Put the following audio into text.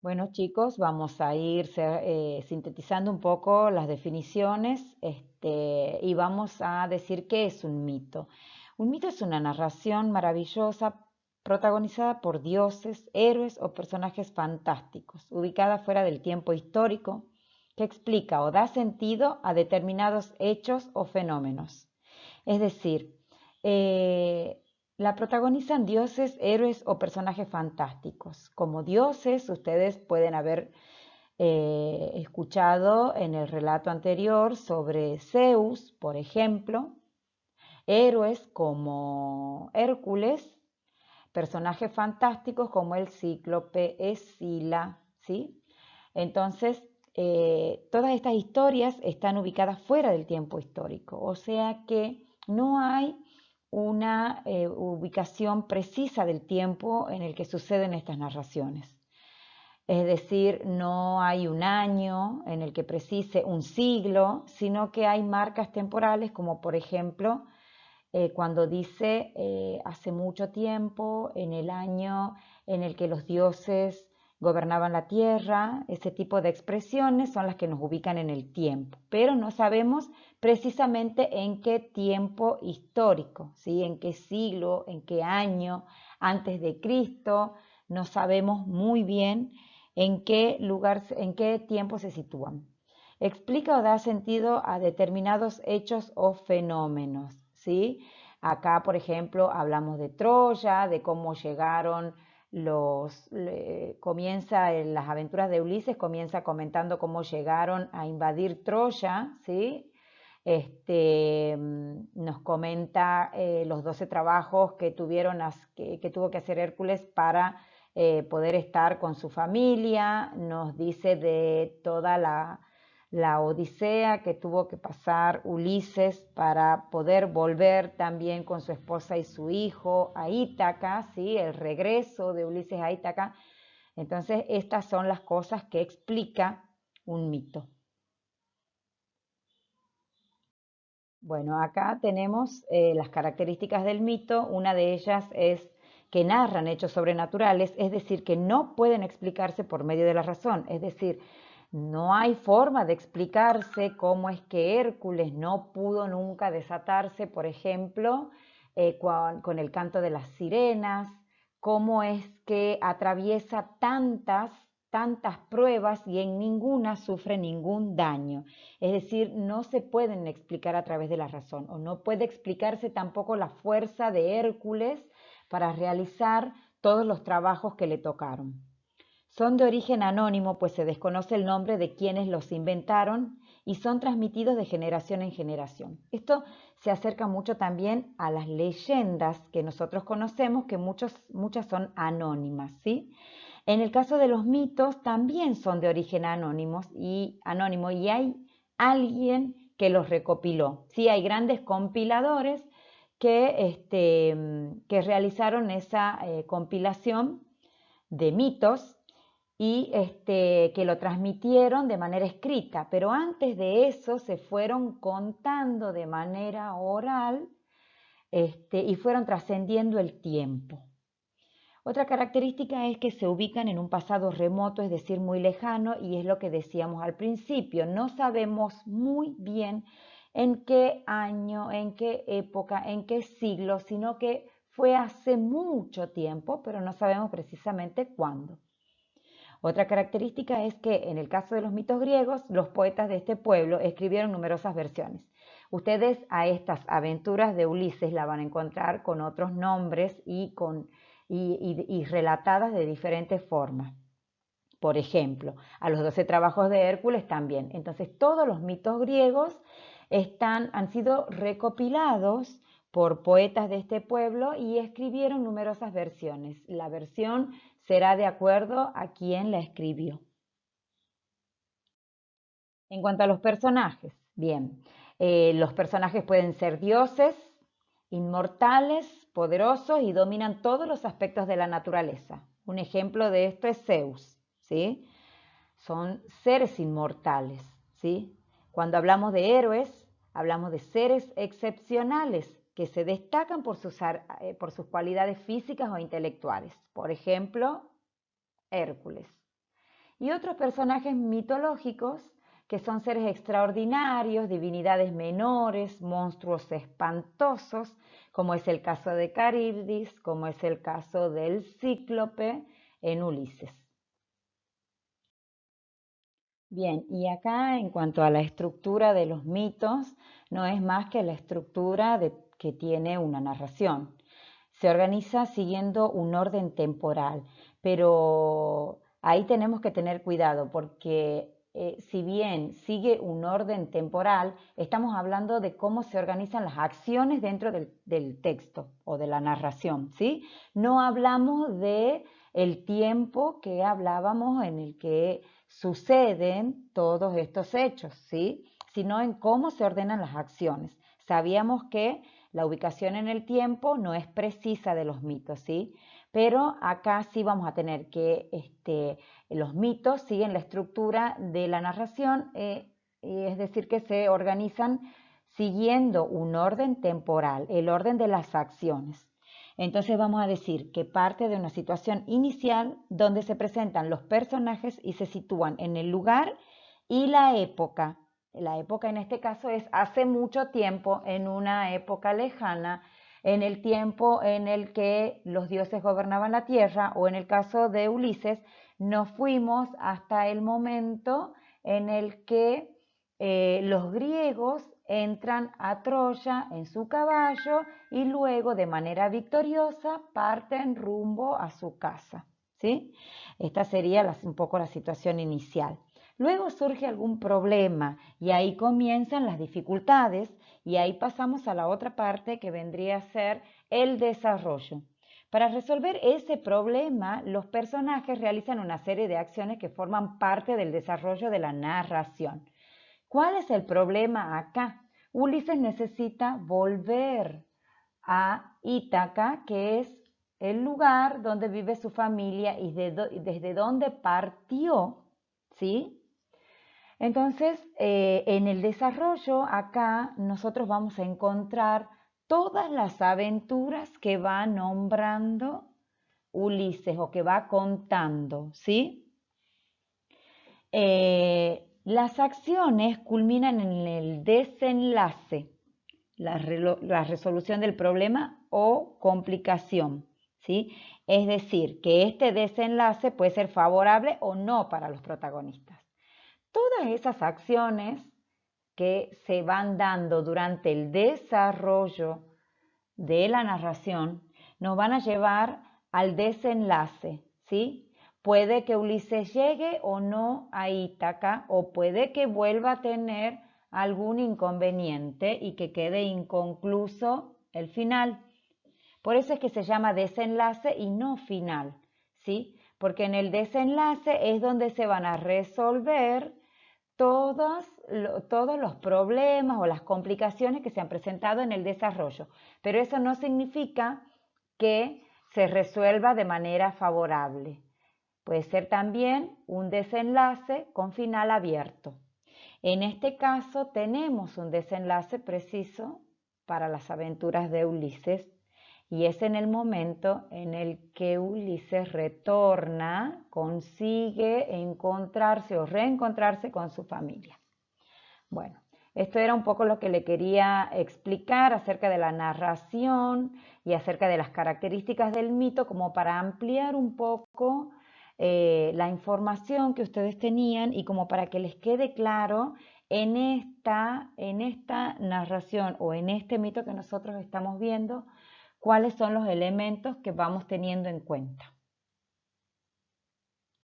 Bueno, chicos, vamos a ir sintetizando un poco las definiciones, y vamos a decir qué es un mito. Un mito es una narración maravillosa protagonizada por dioses, héroes o personajes fantásticos, ubicada fuera del tiempo histórico, que explica o da sentido a determinados hechos o fenómenos. Es decir, eh, la protagonizan dioses, héroes o personajes fantásticos. Como dioses, ustedes pueden haber escuchado en el relato anterior sobre Zeus, por ejemplo, héroes como Hércules, personajes fantásticos como el cíclope, Escila, ¿sí? Entonces, todas estas historias están ubicadas fuera del tiempo histórico, o sea que no hay una ubicación precisa del tiempo en el que suceden estas narraciones. Es decir, no hay un año en el que precise un siglo, sino que hay marcas temporales como por ejemplo cuando dice hace mucho tiempo, en el año en el que los dioses gobernaban la tierra, ese tipo de expresiones son las que nos ubican en el tiempo, pero no sabemos precisamente en qué tiempo histórico, ¿sí? En qué siglo, en qué año, antes de Cristo, no sabemos muy bien en qué lugar, en qué tiempo se sitúan. Explica o da sentido a determinados hechos o fenómenos, ¿sí? Acá, por ejemplo, hablamos de Troya, de cómo llegaron comienza en las aventuras de Ulises, comienza comentando cómo llegaron a invadir Troya, ¿sí? Nos comenta los 12 trabajos que que tuvo que hacer Hércules para poder estar con su familia, nos dice de toda la odisea que tuvo que pasar Ulises para poder volver también con su esposa y su hijo a Ítaca, ¿sí? El regreso de Ulises a Ítaca. Entonces, estas son las cosas que explica un mito. Bueno, acá tenemos las características del mito. Una de ellas es que narran hechos sobrenaturales, es decir, que no pueden explicarse por medio de la razón. Es decir, no hay forma de explicarse cómo es que Hércules no pudo nunca desatarse, por ejemplo, con el canto de las sirenas, cómo es que atraviesa tantas pruebas y en ninguna sufre ningún daño. Es decir, no se pueden explicar a través de la razón o no puede explicarse tampoco la fuerza de Hércules para realizar todos los trabajos que le tocaron. Son de origen anónimo, pues se desconoce el nombre de quienes los inventaron y son transmitidos de generación en generación. Esto se acerca mucho también a las leyendas que nosotros conocemos, que muchas son anónimas, ¿sí? En el caso de los mitos también son de origen anónimo y hay alguien que los recopiló. Sí, hay grandes compiladores que realizaron esa compilación de mitos y que lo transmitieron de manera escrita, pero antes de eso se fueron contando de manera oral y fueron trascendiendo el tiempo. Otra característica es que se ubican en un pasado remoto, es decir, muy lejano, y es lo que decíamos al principio. No sabemos muy bien en qué año, en qué época, en qué siglo, sino que fue hace mucho tiempo, pero no sabemos precisamente cuándo. Otra característica es que en el caso de los mitos griegos, los poetas de este pueblo escribieron numerosas versiones. Ustedes a estas aventuras de Ulises la van a encontrar con otros nombres y relatadas de diferentes formas. Por ejemplo, a los 12 trabajos de Hércules también. Entonces, todos los mitos griegos han sido recopilados por poetas de este pueblo y escribieron numerosas versiones. La versión será de acuerdo a quien la escribió. En cuanto a los personajes, bien, los personajes pueden ser dioses, inmortales, poderosos y dominan todos los aspectos de la naturaleza. Un ejemplo de esto es Zeus, ¿sí? Son seres inmortales, ¿sí? Cuando hablamos de héroes, hablamos de seres excepcionales que se destacan por sus cualidades físicas o intelectuales. Por ejemplo, Hércules. y otros personajes mitológicos que son seres extraordinarios, divinidades menores, monstruos espantosos, como es el caso de Caribdis, como es el caso del Cíclope en Ulises. Bien, y acá en cuanto a la estructura de los mitos, no es más que la estructura que tiene una narración. Se organiza siguiendo un orden temporal, pero ahí tenemos que tener cuidado porque si bien sigue un orden temporal, estamos hablando de cómo se organizan las acciones dentro del texto o de la narración, ¿sí? No hablamos de el tiempo que hablábamos en el que suceden todos estos hechos, ¿sí? Sino en cómo se ordenan las acciones. Sabíamos que la ubicación en el tiempo no es precisa de los mitos, ¿sí? Pero acá sí vamos a tener que los mitos siguen la estructura de la narración, es decir, que se organizan siguiendo un orden temporal, el orden de las acciones. Entonces vamos a decir que parte de una situación inicial donde se presentan los personajes y se sitúan en el lugar y la época. La época en este caso es hace mucho tiempo, en una época lejana, en el tiempo en el que los dioses gobernaban la tierra, o en el caso de Ulises, nos fuimos hasta el momento en el que los griegos entran a Troya en su caballo y luego de manera victoriosa parten rumbo a su casa, ¿sí? Esta sería un poco la situación inicial. Luego surge algún problema y ahí comienzan las dificultades y ahí pasamos a la otra parte que vendría a ser el desarrollo. Para resolver ese problema, los personajes realizan una serie de acciones que forman parte del desarrollo de la narración. ¿Cuál es el problema acá? Ulises necesita volver a Ítaca, que es el lugar donde vive su familia y desde donde partió, ¿sí? Entonces, en el desarrollo acá nosotros vamos a encontrar todas las aventuras que va nombrando Ulises o que va contando, ¿sí? Las acciones culminan en el desenlace, la resolución del problema o complicación, ¿sí? Es decir, que este desenlace puede ser favorable o no para los protagonistas. Todas esas acciones que se van dando durante el desarrollo de la narración nos van a llevar al desenlace, ¿sí? Puede que Ulises llegue o no a Ítaca, o puede que vuelva a tener algún inconveniente y que quede inconcluso el final. Por eso es que se llama desenlace y no final, ¿sí? Porque en el desenlace es donde se van a resolver todos los problemas o las complicaciones que se han presentado en el desarrollo. Pero eso no significa que se resuelva de manera favorable. Puede ser también un desenlace con final abierto. En este caso tenemos un desenlace preciso para las aventuras de Ulises y es en el momento en el que Ulises retorna, consigue encontrarse o reencontrarse con su familia. Bueno, esto era un poco lo que le quería explicar acerca de la narración y acerca de las características del mito, como para ampliar un poco la información que ustedes tenían y como para que les quede claro en esta narración o en este mito que nosotros estamos viendo, cuáles son los elementos que vamos teniendo en cuenta.